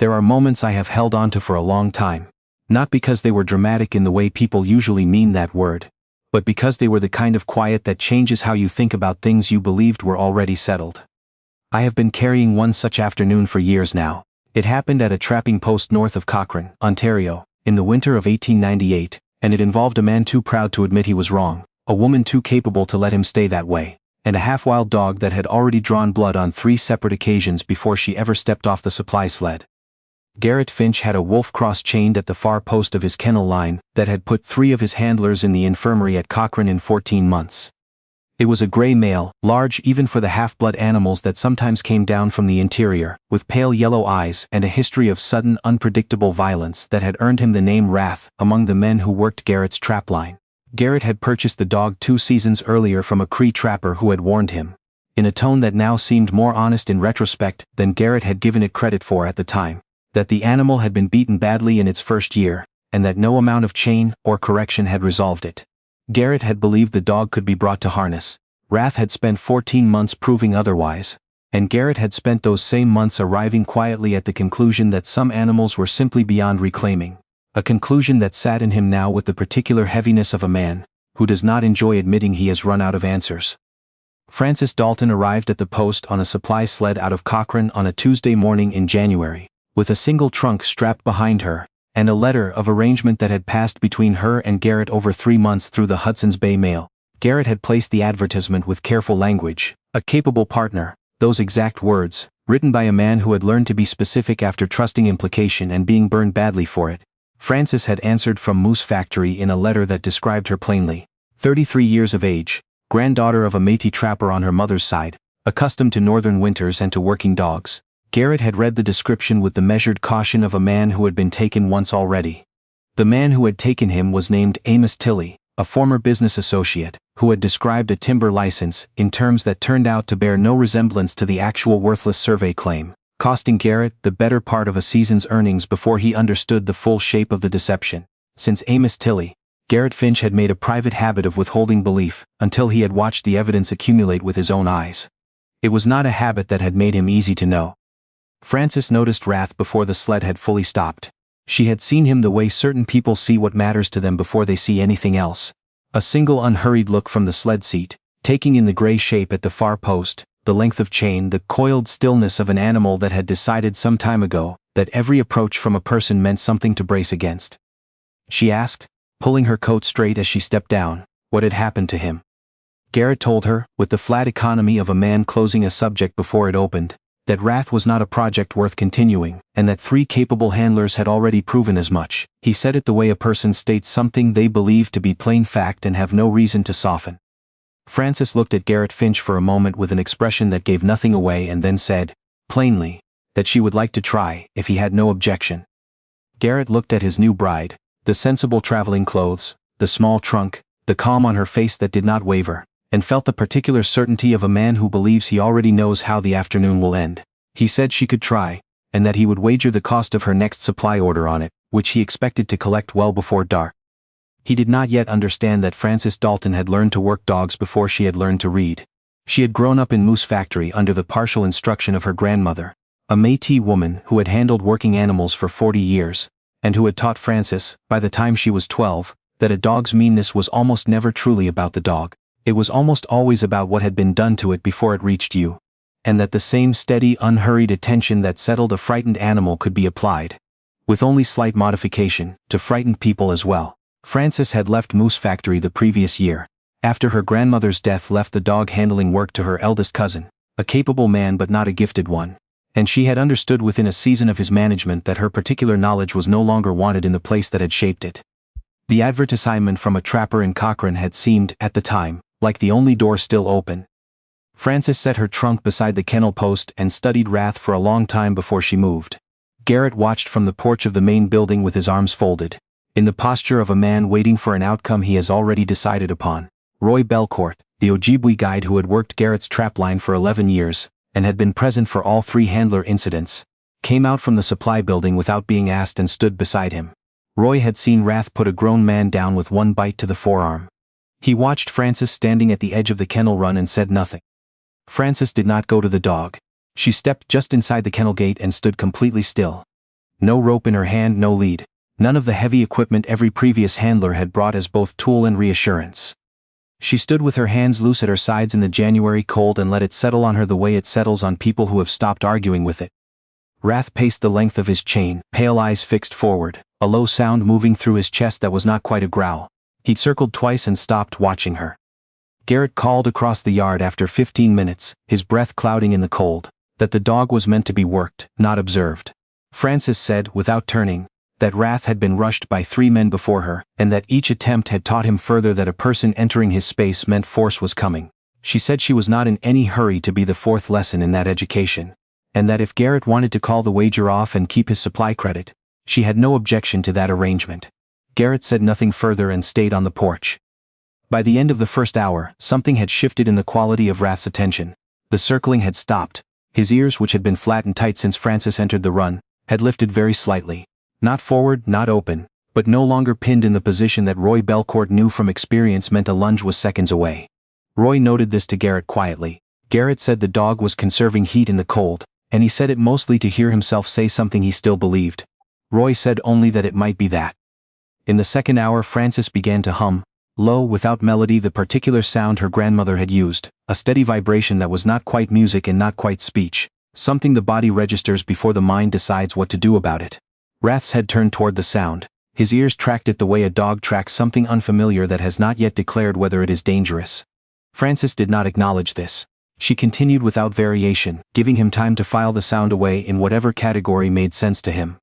There are moments I have held on to for a long time. Not because they were dramatic in the way people usually mean that word, but because they were the kind of quiet that changes how you think about things you believed were already settled. I have been carrying one such afternoon for years now. It happened at a trapping post north of Cochrane, Ontario, in the winter of 1898, and it involved a man too proud to admit he was wrong, a woman too capable to let him stay that way, and a half-wild dog that had already drawn blood on 3 separate occasions before she ever stepped off the supply sled. Garrett Finch had a wolf cross chained at the far post of his kennel line that had put 3 of his handlers in the infirmary at Cochrane in 14 months. It was a gray male, large even for the half-blood animals that sometimes came down from the interior, with pale yellow eyes and a history of sudden, unpredictable violence that had earned him the name Wrath among the men who worked Garrett's trap line. Garrett had purchased the dog 2 seasons earlier from a Cree trapper who had warned him, in a tone that now seemed more honest in retrospect than Garrett had given it credit for at the time, that the animal had been beaten badly in its first year, and that no amount of chain or correction had resolved it. Garrett had believed the dog could be brought to harness. Wrath had spent 14 months proving otherwise, and Garrett had spent those same months arriving quietly at the conclusion that some animals were simply beyond reclaiming, a conclusion that sat in him now with the particular heaviness of a man who does not enjoy admitting he has run out of answers. Frances Dalton arrived at the post on a supply sled out of Cochrane on a Tuesday morning in January, with a single trunk strapped behind her, and a letter of arrangement that had passed between her and Garrett over 3 months through the Hudson's Bay mail. Garrett had placed the advertisement with careful language, a capable partner, those exact words, written by a man who had learned to be specific after trusting implication and being burned badly for it. Frances had answered from Moose Factory in a letter that described her plainly. 33 years of age, granddaughter of a Métis trapper on her mother's side, accustomed to northern winters and to working dogs. Garrett had read the description with the measured caution of a man who had been taken once already. The man who had taken him was named Amos Tilley, a former business associate, who had described a timber license in terms that turned out to bear no resemblance to the actual worthless survey claim, costing Garrett the better part of a season's earnings before he understood the full shape of the deception. Since Amos Tilley, Garrett Finch had made a private habit of withholding belief until he had watched the evidence accumulate with his own eyes. It was not a habit that had made him easy to know. Frances noticed Wrath before the sled had fully stopped. She had seen him the way certain people see what matters to them before they see anything else. A single unhurried look from the sled seat, taking in the gray shape at the far post, the length of chain, the coiled stillness of an animal that had decided some time ago that every approach from a person meant something to brace against. She asked, pulling her coat straight as she stepped down, what had happened to him. Garrett told her, with the flat economy of a man closing a subject before it opened, that Wrath was not a project worth continuing, and that 3 capable handlers had already proven as much. He said it the way a person states something they believe to be plain fact and have no reason to soften. Frances looked at Garrett Finch for a moment with an expression that gave nothing away and then said, plainly, that she would like to try if he had no objection. Garrett looked at his new bride, the sensible traveling clothes, the small trunk, the calm on her face that did not waver, and felt the particular certainty of a man who believes he already knows how the afternoon will end. He said she could try, and that he would wager the cost of her next supply order on it, which he expected to collect well before dark. He did not yet understand that Frances Dalton had learned to work dogs before she had learned to read. She had grown up in Moose Factory under the partial instruction of her grandmother, a Métis woman who had handled working animals for 40 years, and who had taught Frances, by the time she was 12, that a dog's meanness was almost never truly about the dog. It was almost always about what had been done to it before it reached you, and that the same steady, unhurried attention that settled a frightened animal could be applied, with only slight modification, to frightened people as well. Frances had left Moose Factory the previous year, after her grandmother's death left the dog handling work to her eldest cousin, a capable man but not a gifted one, and she had understood within a season of his management that her particular knowledge was no longer wanted in the place that had shaped it. The advertisement from a trapper in Cochrane had seemed, at the time, like the only door still open. Frances set her trunk beside the kennel post and studied Wrath for a long time before she moved. Garrett watched from the porch of the main building with his arms folded, in the posture of a man waiting for an outcome he has already decided upon. Roy Belcourt, the Ojibwe guide who had worked Garrett's trapline for 11 years, and had been present for all 3 handler incidents, came out from the supply building without being asked and stood beside him. Roy had seen Wrath put a grown man down with 1 bite to the forearm. He watched Frances standing at the edge of the kennel run and said nothing. Frances did not go to the dog. She stepped just inside the kennel gate and stood completely still. No rope in her hand, no lead. None of the heavy equipment every previous handler had brought as both tool and reassurance. She stood with her hands loose at her sides in the January cold and let it settle on her the way it settles on people who have stopped arguing with it. Wrath paced the length of his chain, pale eyes fixed forward, a low sound moving through his chest that was not quite a growl. He'd circled twice and stopped, watching her. Garrett called across the yard after 15 minutes, his breath clouding in the cold, that the dog was meant to be worked, not observed. Francis said, without turning, that Wrath had been rushed by 3 men before her, and that each attempt had taught him further that a person entering his space meant force was coming. She said she was not in any hurry to be the 4th lesson in that education, and that if Garrett wanted to call the wager off and keep his supply credit, she had no objection to that arrangement. Garrett said nothing further and stayed on the porch. By the end of the first hour, something had shifted in the quality of Wrath's attention. The circling had stopped. His ears, which had been flat and tight since Francis entered the run, had lifted very slightly. Not forward, not open, but no longer pinned in the position that Roy Belcourt knew from experience meant a lunge was seconds away. Roy noted this to Garrett quietly. Garrett said the dog was conserving heat in the cold, and he said it mostly to hear himself say something he still believed. Roy said only that it might be that. In the second hour, Francis began to hum, low, without melody, the particular sound her grandmother had used, a steady vibration that was not quite music and not quite speech, something the body registers before the mind decides what to do about it. Wrath's head turned toward the sound. His ears tracked it the way a dog tracks something unfamiliar that has not yet declared whether it is dangerous. Francis did not acknowledge this. She continued without variation, giving him time to file the sound away in whatever category made sense to him.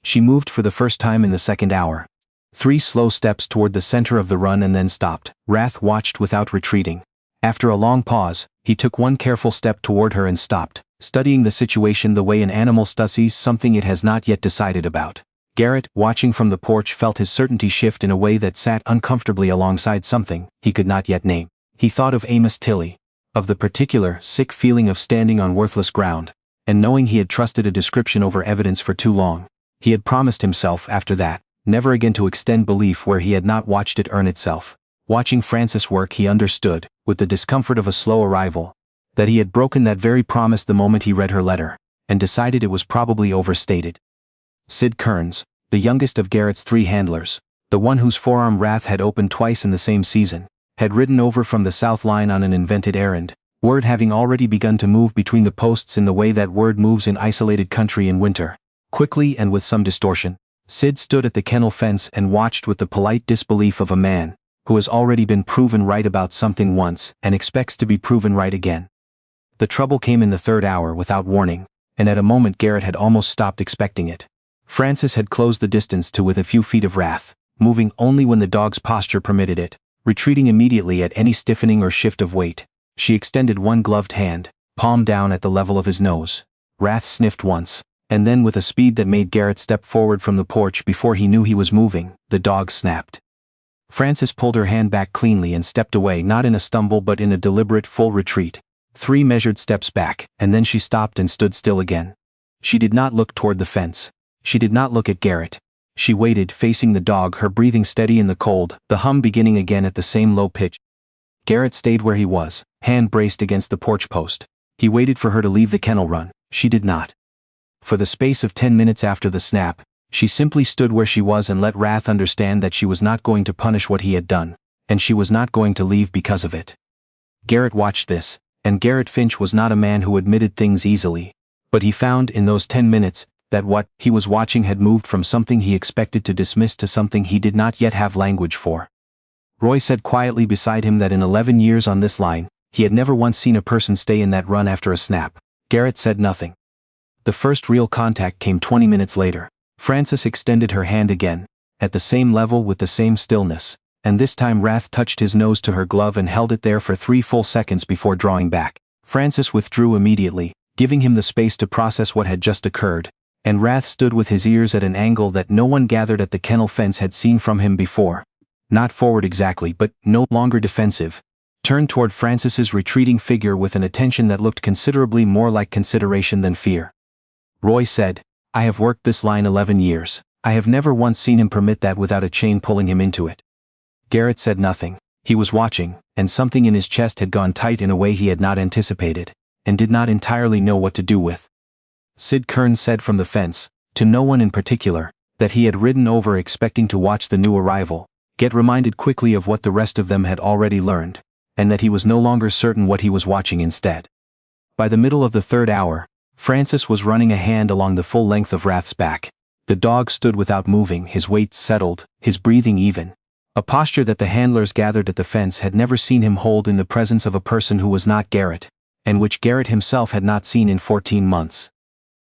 She moved for the first time in the second hour. 3 slow steps toward the center of the run and then stopped. Wrath watched without retreating. After a long pause, he took 1 careful step toward her and stopped, studying the situation the way an animal studies something it has not yet decided about. Garrett, watching from the porch, felt his certainty shift in a way that sat uncomfortably alongside something he could not yet name. He thought of Amos Tilley, of the particular, sick feeling of standing on worthless ground, and knowing he had trusted a description over evidence for too long. He had promised himself, after that, never again to extend belief where he had not watched it earn itself. Watching Francis work, he understood, with the discomfort of a slow arrival, that he had broken that very promise the moment he read her letter, and decided it was probably overstated. Sid Kearns, the youngest of Garrett's 3 handlers, the one whose forearm Wrath had opened twice in the same season, had ridden over from the South Line on an invented errand, word having already begun to move between the posts in the way that word moves in isolated country in winter. Quickly and with some distortion, Sid stood at the kennel fence and watched with the polite disbelief of a man who has already been proven right about something once and expects to be proven right again. The trouble came in the 3rd hour without warning, and at a moment Garrett had almost stopped expecting it. Francis had closed the distance to within a few feet of Wrath, moving only when the dog's posture permitted it, retreating immediately at any stiffening or shift of weight. She extended 1 gloved hand, palm down at the level of his nose. Wrath sniffed once, and then with a speed that made Garrett step forward from the porch before he knew he was moving, the dog snapped. Francis pulled her hand back cleanly and stepped away, not in a stumble but in a deliberate full retreat. 3 measured steps back, and then she stopped and stood still again. She did not look toward the fence. She did not look at Garrett. She waited, facing the dog, her breathing steady in the cold, the hum beginning again at the same low pitch. Garrett stayed where he was, hand braced against the porch post. He waited for her to leave the kennel run. She did not. For the space of 10 minutes after the snap, she simply stood where she was and let Wrath understand that she was not going to punish what he had done, and she was not going to leave because of it. Garrett watched this, and Garrett Finch was not a man who admitted things easily, but he found in those 10 minutes that what he was watching had moved from something he expected to dismiss to something he did not yet have language for. Roy said quietly beside him that in 11 years on this line, he had never once seen a person stay in that run after a snap. Garrett said nothing. The first real contact came 20 minutes later. Francis extended her hand again, at the same level with the same stillness, and this time Wrath touched his nose to her glove and held it there for 3 full seconds before drawing back. Francis withdrew immediately, giving him the space to process what had just occurred, and Wrath stood with his ears at an angle that no one gathered at the kennel fence had seen from him before. Not forward exactly, but no longer defensive. Turned toward Francis's retreating figure with an attention that looked considerably more like consideration than fear. Roy said, "I have worked this line 11 years. I have never once seen him permit that without a chain pulling him into it." Garrett said nothing. He was watching, and something in his chest had gone tight in a way he had not anticipated, and did not entirely know what to do with. Sid Kearns said from the fence, to no one in particular, that he had ridden over expecting to watch the new arrival, get reminded quickly of what the rest of them had already learned, and that he was no longer certain what he was watching instead. By the middle of the third hour, Francis was running a hand along the full length of Rath's back. The dog stood without moving, his weight settled, his breathing even. A posture that the handlers gathered at the fence had never seen him hold in the presence of a person who was not Garrett, and which Garrett himself had not seen in 14 months.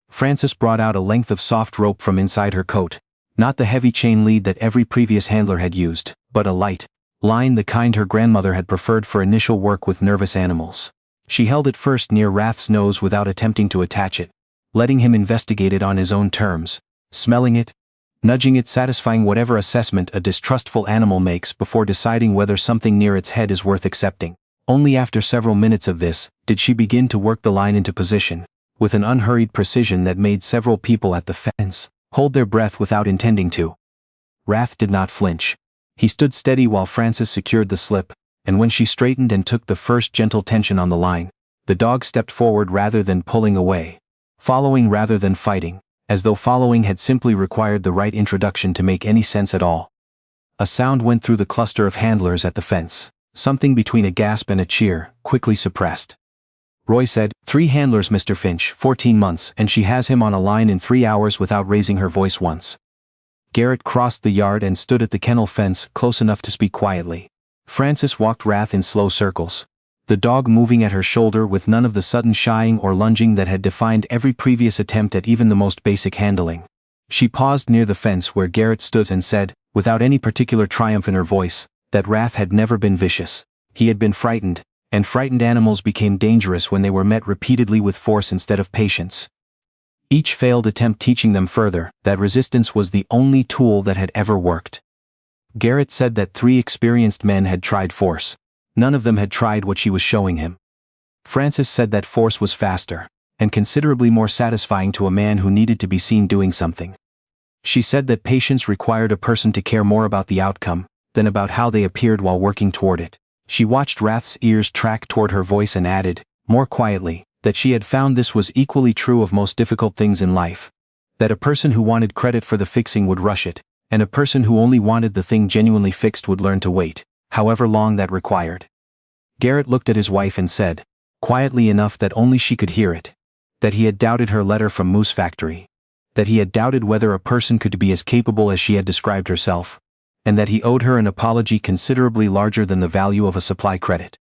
Francis brought out a length of soft rope from inside her coat, not the heavy chain lead that every previous handler had used, but a light line, the kind her grandmother had preferred for initial work with nervous animals. She held it first near Rath's nose without attempting to attach it, letting him investigate it on his own terms, smelling it, nudging it, satisfying whatever assessment a distrustful animal makes before deciding whether something near its head is worth accepting. Only after several minutes of this did she begin to work the line into position, with an unhurried precision that made several people at the fence hold their breath without intending to. Rath did not flinch. He stood steady while Francis secured the slip, and when she straightened and took the first gentle tension on the line, the dog stepped forward rather than pulling away, following rather than fighting, as though following had simply required the right introduction to make any sense at all. A sound went through the cluster of handlers at the fence, something between a gasp and a cheer, quickly suppressed. Roy said, 3 handlers, Mr. Finch, 14 months, and she has him on a line in 3 hours without raising her voice once. Garrett crossed the yard and stood at the kennel fence, close enough to speak quietly. Francis walked Rath in slow circles, the dog moving at her shoulder with none of the sudden shying or lunging that had defined every previous attempt at even the most basic handling. She paused near the fence where Garrett stood and said, without any particular triumph in her voice, that Rath had never been vicious. He had been frightened, and frightened animals became dangerous when they were met repeatedly with force instead of patience. Each failed attempt teaching them further that resistance was the only tool that had ever worked. Garrett said that 3 experienced men had tried force. None of them had tried what she was showing him. Francis said that force was faster, and considerably more satisfying to a man who needed to be seen doing something. She said that patience required a person to care more about the outcome than about how they appeared while working toward it. She watched Rath's ears track toward her voice and added, more quietly, that she had found this was equally true of most difficult things in life. That a person who wanted credit for the fixing would rush it, and a person who only wanted the thing genuinely fixed would learn to wait, however long that required. Garrett looked at his wife and said, quietly enough that only she could hear it, that he had doubted her letter from Moose Factory, that he had doubted whether a person could be as capable as she had described herself, and that he owed her an apology considerably larger than the value of a supply credit.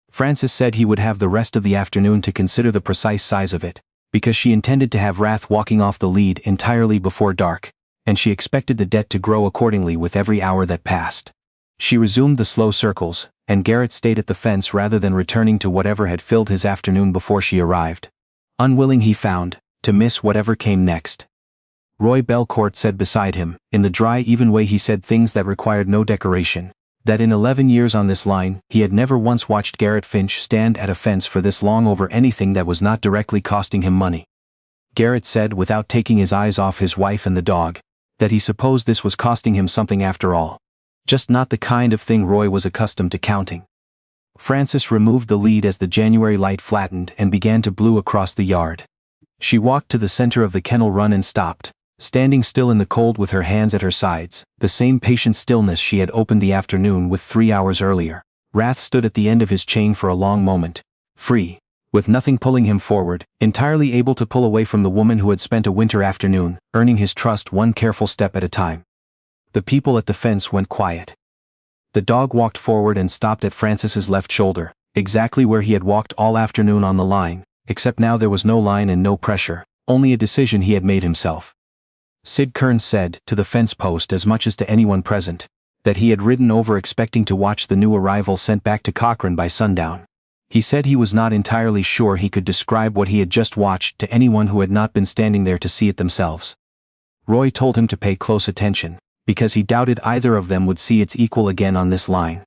Francis said he would have the rest of the afternoon to consider the precise size of it, because she intended to have Rath walking off the lead entirely before dark, and she expected the debt to grow accordingly with every hour that passed. She resumed the slow circles, and Garrett stayed at the fence rather than returning to whatever had filled his afternoon before she arrived. Unwilling, he found, to miss whatever came next. Roy Belcourt said beside him, in the dry, even way he said things that required no decoration, that in 11 years on this line, he had never once watched Garrett Finch stand at a fence for this long over anything that was not directly costing him money. Garrett said, without taking his eyes off his wife and the dog, that he supposed this was costing him something after all. Just not the kind of thing Roy was accustomed to counting. Francis removed the lead as the January light flattened and began to blue across the yard. She walked to the center of the kennel run and stopped, standing still in the cold with her hands at her sides, the same patient stillness she had opened the afternoon with 3 hours earlier. Rath stood at the end of his chain for a long moment, free, with nothing pulling him forward, entirely able to pull away from the woman who had spent a winter afternoon, earning his trust one careful step at a time. The people at the fence went quiet. The dog walked forward and stopped at Francis's left shoulder, exactly where he had walked all afternoon on the line, except now there was no line and no pressure, only a decision he had made himself. Sid Kearns said, to the fence post as much as to anyone present, that he had ridden over expecting to watch the new arrival sent back to Cochrane by sundown. He said he was not entirely sure he could describe what he had just watched to anyone who had not been standing there to see it themselves. Roy told him to pay close attention, because he doubted either of them would see its equal again on this line.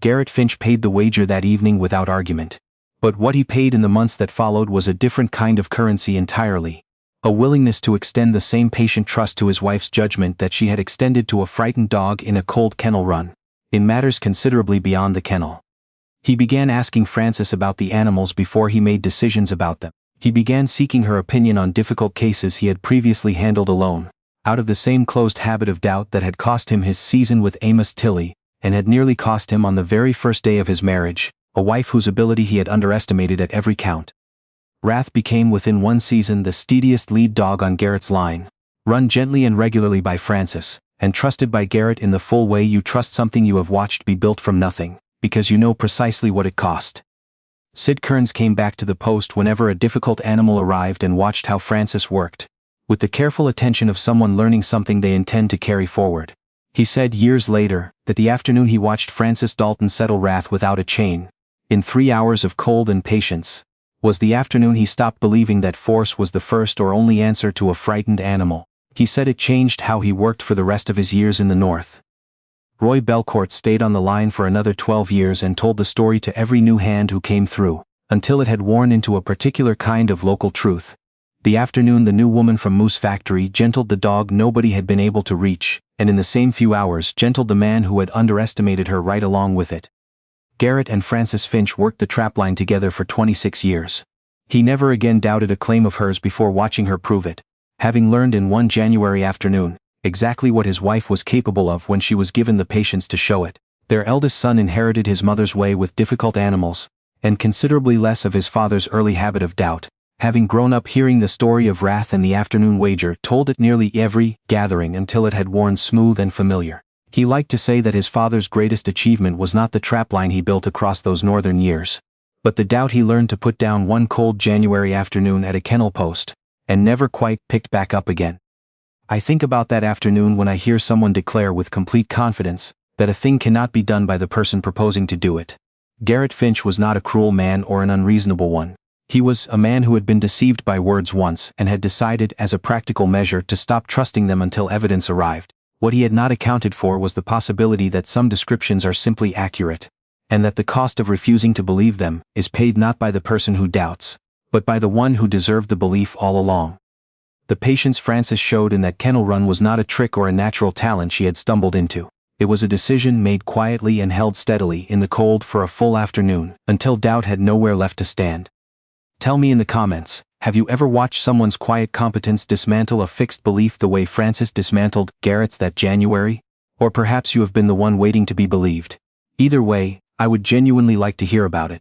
Garrett Finch paid the wager that evening without argument. But what he paid in the months that followed was a different kind of currency entirely. A willingness to extend the same patient trust to his wife's judgment that she had extended to a frightened dog in a cold kennel run, in matters considerably beyond the kennel. He began asking Francis about the animals before he made decisions about them. He began seeking her opinion on difficult cases he had previously handled alone, out of the same closed habit of doubt that had cost him his season with Amos Tilly, and had nearly cost him on the very first day of his marriage, a wife whose ability he had underestimated at every count. Wrath became within one season the steadiest lead dog on Garrett's line, run gently and regularly by Francis, and trusted by Garrett in the full way you trust something you have watched be built from nothing, because you know precisely what it cost. Sid Kearns came back to the post whenever a difficult animal arrived and watched how Francis worked, with the careful attention of someone learning something they intend to carry forward. He said years later that the afternoon he watched Francis Dalton settle Wrath without a chain, in 3 hours of cold and patience, was the afternoon he stopped believing that force was the first or only answer to a frightened animal. He said it changed how he worked for the rest of his years in the North. Roy Belcourt stayed on the line for another 12 years and told the story to every new hand who came through, until it had worn into a particular kind of local truth. The afternoon the new woman from Moose Factory gentled the dog nobody had been able to reach, and in the same few hours gentled the man who had underestimated her right along with it. Garrett and Francis Finch worked the trapline together for 26 years. He never again doubted a claim of hers before watching her prove it, having learned in one January afternoon exactly what his wife was capable of when she was given the patience to show it. Their eldest son inherited his mother's way with difficult animals, and considerably less of his father's early habit of doubt, having grown up hearing the story of Wrath and the afternoon wager told at nearly every gathering until it had worn smooth and familiar. He liked to say that his father's greatest achievement was not the trapline he built across those northern years, but the doubt he learned to put down one cold January afternoon at a kennel post, and never quite picked back up again. I think about that afternoon when I hear someone declare with complete confidence that a thing cannot be done by the person proposing to do it. Garrett Finch was not a cruel man or an unreasonable one. He was a man who had been deceived by words once and had decided as a practical measure to stop trusting them until evidence arrived. What he had not accounted for was the possibility that some descriptions are simply accurate, and that the cost of refusing to believe them is paid not by the person who doubts, but by the one who deserved the belief all along. The patience Francis showed in that kennel run was not a trick or a natural talent she had stumbled into. It was a decision made quietly and held steadily in the cold for a full afternoon, until doubt had nowhere left to stand. Tell me in the comments, have you ever watched someone's quiet competence dismantle a fixed belief the way Francis dismantled Garrett's that January? Or perhaps you have been the one waiting to be believed. Either way, I would genuinely like to hear about it.